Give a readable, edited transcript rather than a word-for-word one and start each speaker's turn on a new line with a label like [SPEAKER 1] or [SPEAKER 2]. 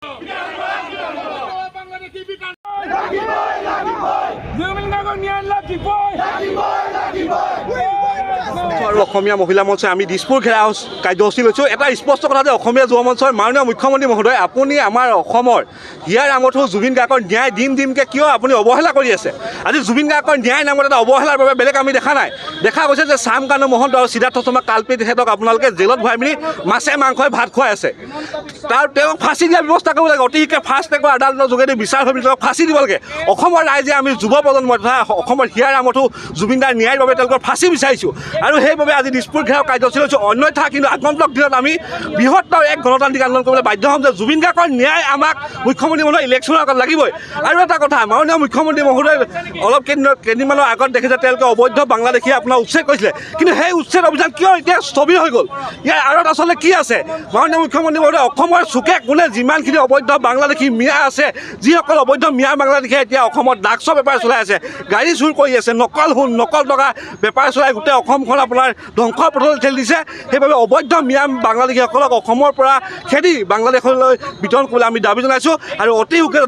[SPEAKER 1] আৰু অসমীয়া মহিলা মঞ্চই আমি দিছপুৰ ঘেৰাও কাৰ্যসূচী লৈছোঁ। এটা স্পষ্ট কথা যে অসমীয়া যুৱ মঞ্চৰ মাননীয় মুখ্যমন্ত্ৰী মহোদয়, আপুনি আমাৰ অসমৰ হিয়াৰ আমঠু জুবিন গাৰ্গৰ ন্যায় দিমকৈ কিয় আপুনি অৱহেলা কৰি আছে? আজি জুবিন গাৰ্গৰ ন্যায় নামত এটা অৱহেলাৰ বাবে বেলেগ আমি দেখা নাই। দেখা গৈছে যে শ্যাম কানু মহন্ত আৰু সিদ্ধাৰ্থ শৰ্মা কালপি তেখেতক আপোনালোকে জেলত ভৰাই মেলি মাছে মাংসই ভাত খুৱাই আছে। তেওঁক ফাঁচি দিয়াৰ ব্যৱস্থা কৰিব লাগে। অতি শীঘ্ৰে ফাৰ্ষ্ট ট্ৰেকৰ আদালতৰ যোগেদি বিচাৰ হৈ তেওঁক ফাঁচি দিব লাগে। অসমৰ ৰাইজে আমি যুৱ প্ৰজন্মৰ তথা অসমৰ হিয়াৰ আমঠু জুবিন দাৰ ন্যায়ৰ বাবে তেওঁলোকৰ ফাঁচি বিচাৰিছোঁ আৰু সেইবাবে আজি দিছপুৰ ঘেৰাও কাৰ্যসূচী লৈছোঁ। অন্যথা কিন্তু আগন্তুক দিনত আমি বৃহত্তৰ এক গণতান্ত্ৰিক আন্দোলন কৰিবলৈ বাধ্য হ'ম যে জুবিন গাৰ্গৰ ন্যায় আমাক মুখ্যমন্ত্ৰী মহোদয় ইলেকশ্যনৰ আগত লাগিবই। আৰু এটা কথা, মাননীয় মুখ্যমন্ত্ৰী মহোদয় অলপ কেইদিনমানৰ আগত দেখিছে তেওঁলোকে অবৈধ বাংলাদেশী আপোনাৰ উচ্ছেদ কৰিছিলে, কিন্তু সেই উচ্ছেদ অভিযান কিয় এতিয়া স্থবিৰ হৈ গ'ল? ইয়াৰ আঁৰত আচলতে কি আছে? মাননীয় মুখ্যমন্ত্ৰী মহোদয় অসমৰ চুকে কোণে যিমানখিনি অবৈধ বাংলাদেশী মিয়া আছে, যিসকল অবৈধ মিয়া বাংলাদেশীয়ে এতিয়া অসমত ড্ৰাগছৰ বেপাৰ চলাই আছে, গাড়ী চুৰ কৰি আছে, নকল সোণ নকল টকা বেপাৰ চলাই গোটেই অসমখন আপোনাৰ ধ্বংসৰ পথলৈ ঠেলি দিছে। সেইবাবে অবৈধ মিয়া বাংলাদেশীসকলক অসমৰ পৰা খেদি বাংলাদেশলৈ বিতৰণ কৰিবলৈ আমি দাবী জনাইছোঁ আৰু অতি সোনকালে